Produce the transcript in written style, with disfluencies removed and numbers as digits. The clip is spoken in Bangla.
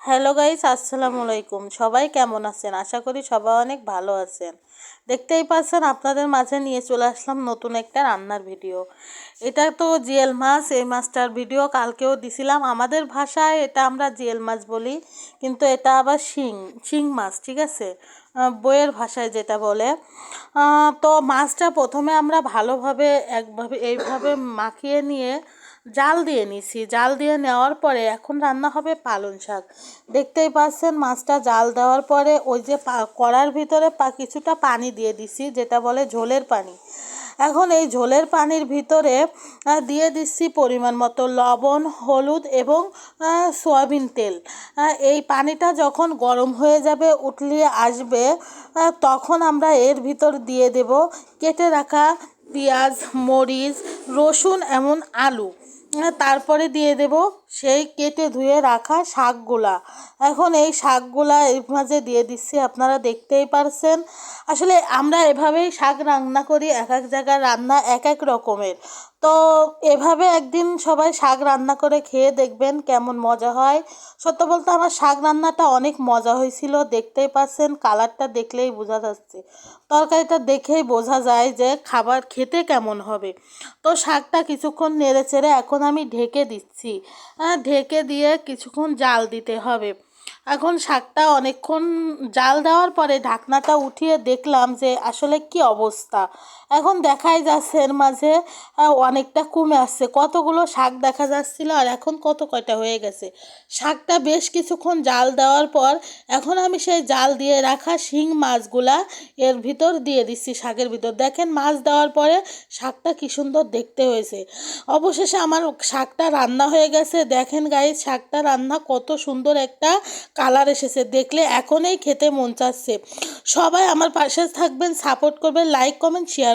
হ্যালো গাইস, আসসালামু আলাইকুম। সবাই কেমন আছেন? আশা করি সবাই অনেক ভালো আছেন। দেখতেই পাচ্ছেন আপনাদের মাঝে নিয়ে চলে আসলাম নতুন একটা রান্নার ভিডিও। এটা তো জিয়েল মাছ, এই মাছটার ভিডিও কালকেও দিছিলাম। আমাদের ভাষায় এটা আমরা জিয়েল মাছ বলি, কিন্তু এটা আবার শিং মাছ, ঠিক আছে? বইয়ের ভাষায় যেটা বলে। তো মাছটা প্রথমে আমরা ভালোভাবে এইভাবে মাখিয়ে নিয়ে জাল দিয়ে নিছি। জাল দিয়ে নেওয়ার পরে এখন রান্না হবে পালং শাক। দেখতেই পাচ্ছেন মাছটা জাল দেওয়ার পরে ওই যে কড়ার ভিতরে কিছুটা পানি দিয়ে দিছি, যেটা বলে ঝোলের পানি। এখন এই ঝোলের পানির ভিতরে দিয়ে দিচ্ছি পরিমাণ মতো লবণ, হলুদ এবং সয়াবিন তেল। এই পানিটা যখন গরম হয়ে যাবে, উতলিয়ে আসবে, তখন আমরা এর ভিতর দিয়ে দেব কেটে রাখা পেঁয়াজ, মরিচ, রসুন এমন আলু। তারপরে দিয়ে দেব সেই কেটে ধুয়ে রাখা শাকগুলা। এখন এই শাকগুলা এর মাঝে দিয়ে দিচ্ছি, আপনারা দেখতেই পারছেন। আসলে আমরা এভাবেই শাক রান্না করি, এক এক জায়গার রান্না এক এক রকমের। তো এভাবে একদিন সবাই শাক রান্না করে খেয়ে দেখবেন কেমন মজা হয়। সত্য বলতে আমার শাক রান্নাটা অনেক মজা হয়েছিল। দেখতেই পাচ্ছেন, কালারটা দেখলেই বোঝা যাচ্ছে, তরকারিটা দেখেই বোঝা যায় যে খাবার খেতে কেমন হবে। তো শাকটা কিছুক্ষণ নেড়ে চেড়ে এখন আমি ঢেকে দিচ্ছি। ঢেকে দিয়ে কিছুক্ষণ জাল দিতে হবে। এখন শাকটা অনেকক্ষণ জাল দেওয়ার পরে ঢাকনাটা উঠিয়ে দেখলাম যে আসলে কি অবস্থা। এখন দেখাই যাচ্ছে এর মাঝে অনেকটা কমে আসছে। কতগুলো শাক দেখা যাচ্ছিল আর এখন কয়টা হয়ে গেছে। শাকটা বেশ কিছুক্ষণ জাল দেওয়ার পর এখন আমি সেই জাল দিয়ে রাখা শিং মাছগুলা এর ভিতর দিয়ে দিচ্ছি শাকের ভিতর। দেখেন মাছ দেওয়ার পরে শাকটা কি সুন্দর দেখতে হয়েছে। অবশেষে আমার শাকটা রান্না হয়ে গেছে। দেখেন গাইস, শাকটা রান্না কত সুন্দর একটা কালার এসেছে, দেখলে এখনই খেতে মন চাচ্ছে। সবাই আমার পাশে থাকবেন, সাপোর্ট করবেন, লাইক কমেন্ট শেয়ার।